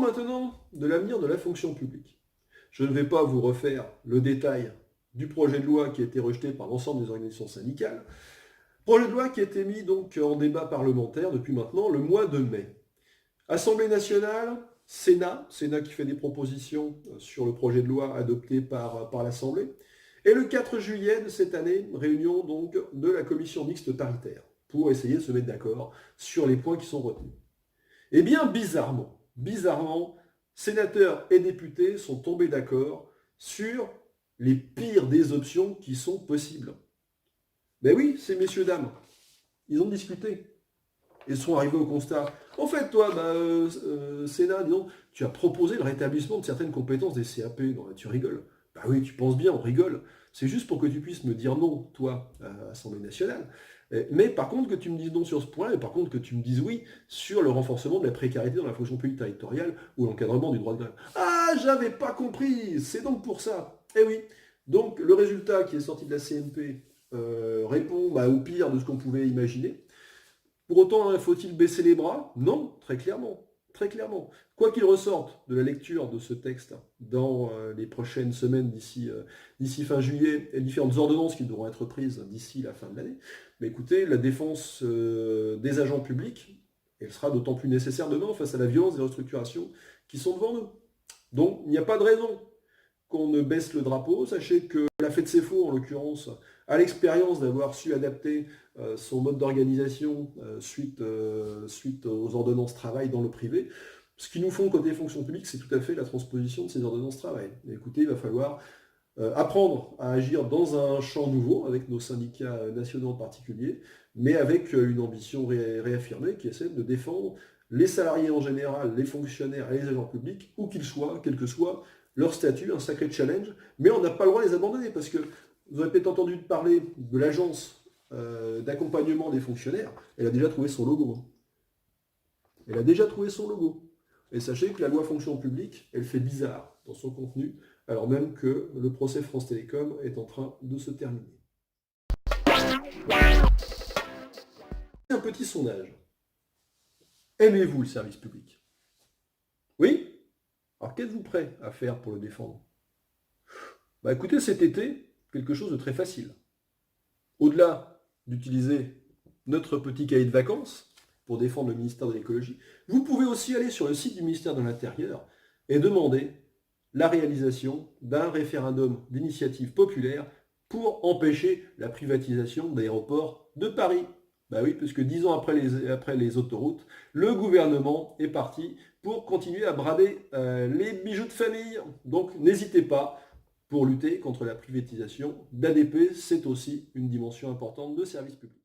maintenant de l'avenir de la fonction publique. Je ne vais pas vous refaire le détail du projet de loi qui a été rejeté par l'ensemble des organisations syndicales. Projet de loi qui a été mis donc en débat parlementaire depuis maintenant le mois de mai. Assemblée nationale, Sénat qui fait des propositions sur le projet de loi adopté par l'Assemblée. Et le 4 juillet de cette année, réunion donc de la commission mixte paritaire pour essayer de se mettre d'accord sur les points qui sont retenus. Eh bien, bizarrement, sénateurs et députés sont tombés d'accord sur les pires des options qui sont possibles. Ben oui, ces messieurs, dames, ils ont discuté. Ils sont arrivés au constat. En fait, toi, Sénat, disons, tu as proposé le rétablissement de certaines compétences des CAP. Non, tu rigoles. Bah oui, tu penses bien, on rigole. C'est juste pour que tu puisses me dire non, toi, à l'Assemblée nationale. Mais par contre, que tu me dises non sur ce point, et par contre que tu me dises oui sur le renforcement de la précarité dans la fonction publique territoriale ou l'encadrement du droit de grève. Ah, j'avais pas compris. C'est donc pour ça. Eh oui. Donc, le résultat qui est sorti de la CMP répond au pire de ce qu'on pouvait imaginer. Pour autant, faut-il baisser les bras? Non, très clairement. Très clairement. Quoi qu'il ressorte de la lecture de ce texte dans les prochaines semaines d'ici fin juillet et différentes ordonnances qui devront être prises d'ici la fin de l'année, mais écoutez, la défense des agents publics, elle sera d'autant plus nécessaire demain face à la violence des restructurations qui sont devant nous. Donc, il n'y a pas de raison qu'on ne baisse le drapeau. Sachez que la Fête c'est faux, en l'occurrence, a l'expérience d'avoir su adapter son mode d'organisation suite aux ordonnances travail dans le privé. Ce qui nous font côté fonction publique, c'est tout à fait la transposition de ces ordonnances travail. Et écoutez, il va falloir apprendre à agir dans un champ nouveau, avec nos syndicats nationaux en particulier, mais avec une ambition réaffirmée qui essaie de défendre les salariés en général, les fonctionnaires et les agents publics, où qu'ils soient, quel que soit leur statut, un sacré challenge, mais on n'a pas le droit de les abandonner, parce que vous avez peut-être entendu parler de l'agence d'accompagnement des fonctionnaires, elle a déjà trouvé son logo. Elle a déjà trouvé son logo. Et sachez que la loi fonction publique, elle fait bizarre dans son contenu, alors même que le procès France Télécom est en train de se terminer. Un petit sondage. Aimez-vous le service public? Oui? Alors qu'êtes-vous prêt à faire pour le défendre? Écoutez, cet été, quelque chose de très facile. Au-delà d'utiliser notre petit cahier de vacances pour défendre le ministère de l'écologie, vous pouvez aussi aller sur le site du ministère de l'Intérieur et demander la réalisation d'un référendum d'initiative populaire pour empêcher la privatisation d'aéroports de Paris. Oui, puisque 10 ans après les autoroutes, le gouvernement est parti pour continuer à brader les bijoux de famille. Donc n'hésitez pas, pour lutter contre la privatisation d'ADP, c'est aussi une dimension importante de service public.